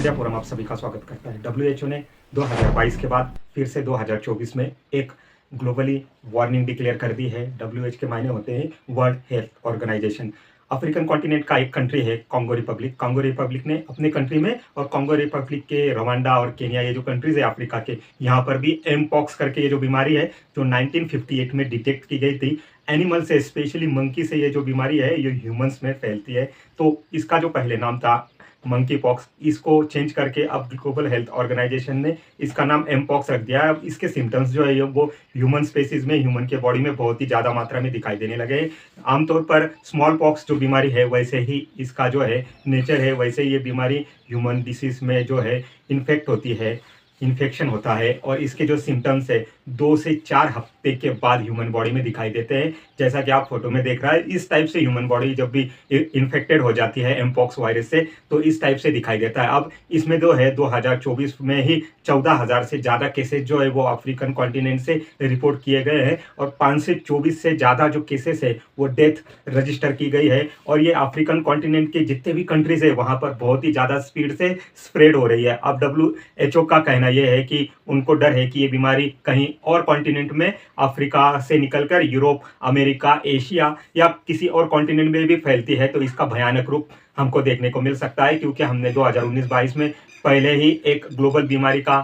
Media forum आप सभी का स्वागत करता है। डब्ल्यूएचओ ने 2022 के बाद फिर से 2024 में एक ग्लोबली वार्निंग डिक्लेयर कर दी है। डब्ल्यूएच के मायने होते हैं world health organisation. African continent का एक कंट्री है कॉन्गो रिपब्लिक। कॉन्गो रिपब्लिक ने अपने कंट्री में और कॉन्गो रिपब्लिक के रवांडा और केन्या, ये जो कंट्रीज है अफ्रीका के, यहाँ पर भी एमपॉक्स करके ये जो बीमारी है जो 1958 में डिटेक्ट की गई थी एनिमल से, स्पेशली मंकी से, ये जो बीमारी है ये ह्यूमंस में फैलती है। तो इसका जो पहले नाम था मंकी पॉक्स, इसको चेंज करके अब ग्लोबल हेल्थ ऑर्गेनाइजेशन ने इसका नाम एमपॉक्स रख दिया है। अब इसके सिम्टम्स जो है वो ह्यूमन स्पेसीज में, ह्यूमन के बॉडी में बहुत ही ज़्यादा मात्रा में दिखाई देने लगे हैं। आमतौर पर स्मॉल पॉक्स जो बीमारी है वैसे ही इसका जो है नेचर है, वैसे ये बीमारी ह्यूमन डिसीज में जो है इन्फेक्ट होती है, इन्फेक्शन होता है। और इसके जो सिम्टम्स है 2 से 4 हफ्ते के बाद ह्यूमन बॉडी में दिखाई देते हैं। जैसा कि आप फोटो में देख रहा है, इस टाइप से ह्यूमन बॉडी जब भी इन्फेक्टेड हो जाती है एमपॉक्स वायरस से तो इस टाइप से दिखाई देता है। अब इसमें जो है 2024 में ही 14,000 से ज़्यादा केसेस जो है वो अफ्रीकन कॉन्टिनेंट से रिपोर्ट किए गए हैं और 524 से ज़्यादा जो केसेस है वो डेथ रजिस्टर की गई है। और ये अफ्रीकन कॉन्टिनेंट के जितने भी कंट्रीज है वहाँ पर बहुत ही ज़्यादा स्पीड से स्प्रेड हो रही है। अब डब्ल्यूएचओ का कहना यह है कि उनको डर है कि ये बीमारी कहीं और कॉन्टिनेंट में, अफ्रीका से निकलकर यूरोप, अमेरिका, एशिया या किसी और कॉन्टिनेंट में भी फैलती है तो इसका भयानक रूप हमको देखने को मिल सकता है। क्योंकि हमने 2019-22 में पहले ही एक ग्लोबल बीमारी का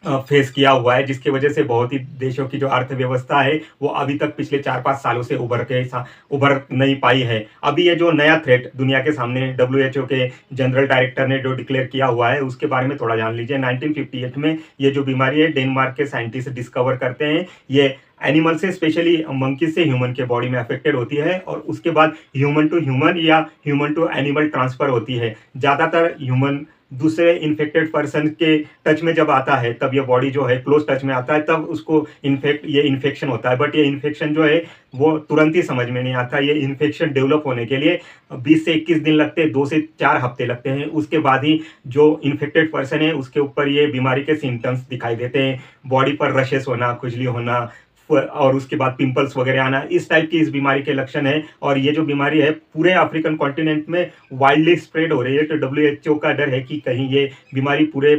फेस किया हुआ है, जिसकी वजह से बहुत ही देशों की जो अर्थव्यवस्था है वो अभी तक पिछले 4-5 सालों से उभर नहीं पाई है। अभी ये जो नया थ्रेट दुनिया के सामने डब्ल्यूएचओ के जनरल डायरेक्टर ने जो डिक्लेयर किया हुआ है उसके बारे में थोड़ा जान लीजिए। 1958 में ये जो बीमारी है डेनमार्क के साइंटिस्ट डिस्कवर करते हैं। ये एनिमल से, स्पेशली मंकी से ह्यूमन के बॉडी में अफेक्टेड होती है और उसके बाद ह्यूमन टू ह्यूमन या ह्यूमन टू एनिमल ट्रांसफर होती है। ज़्यादातर ह्यूमन दूसरे इन्फेक्टेड पर्सन के टच में जब आता है तब ये बॉडी जो है क्लोज टच में आता है तब उसको ये इन्फेक्शन होता है। बट ये इन्फेक्शन जो है वो तुरंत ही समझ में नहीं आता। ये इन्फेक्शन डेवलप होने के लिए 20 से 21 दिन लगते हैं, 2 से 4 हफ्ते लगते हैं। उसके बाद ही जो इन्फेक्टेड पर्सन है उसके ऊपर ये बीमारी के सिम्टम्स दिखाई देते हैं। बॉडी पर रशेस होना, खुजली होना और उसके बाद पिंपल्स वगैरह आना, इस टाइप की इस बीमारी के लक्षण है। और ये जो बीमारी है पूरे अफ्रीकन कॉन्टिनेंट में वाइडली स्प्रेड हो रही है। तो डब्ल्यूएचओ का डर है कि कहीं ये बीमारी पूरे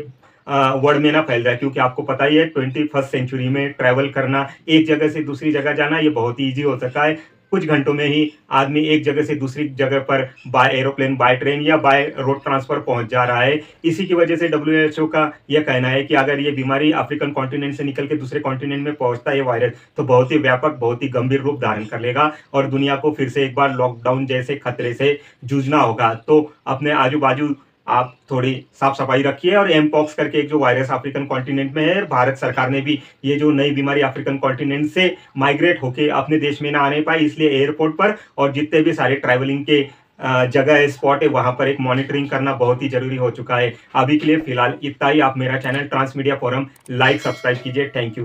वर्ल्ड में ना फैल जाए। क्योंकि आपको पता ही है 21st सेंचुरी में ट्रैवल करना, एक जगह से दूसरी जगह जाना, ये बहुत ही ईजी हो सकता है। कुछ घंटों में ही आदमी एक जगह से दूसरी जगह पर बाय एरोप्लेन, बाय ट्रेन या बाय रोड ट्रांसफर पहुंच जा रहा है। इसी की वजह से डब्ल्यूएचओ का यह कहना है कि अगर ये बीमारी अफ्रीकन कॉन्टिनेंट से निकल के दूसरे कॉन्टिनेंट में पहुंचता है ये वायरस, तो बहुत ही व्यापक, बहुत ही गंभीर रूप धारण कर लेगा और दुनिया को फिर से एक बार लॉकडाउन जैसे खतरे से जूझना होगा। तो अपने आजू बाजू आप थोड़ी साफ सफाई रखिए। और एमपॉक्स करके एक जो वायरस अफ्रीकन कॉन्टिनेंट में है, भारत सरकार ने भी ये जो नई बीमारी अफ्रीकन कॉन्टिनेंट से माइग्रेट होके अपने देश में ना आने पाए, इसलिए एयरपोर्ट पर और जितने भी सारे ट्रैवलिंग के जगह है, स्पॉट है, वहां पर एक मॉनिटरिंग करना बहुत ही जरूरी हो चुका है। अभी के लिए फिलहाल इतना ही। आप मेरा channel Trans Media Forum like, subscribe कीजिए। Thank you.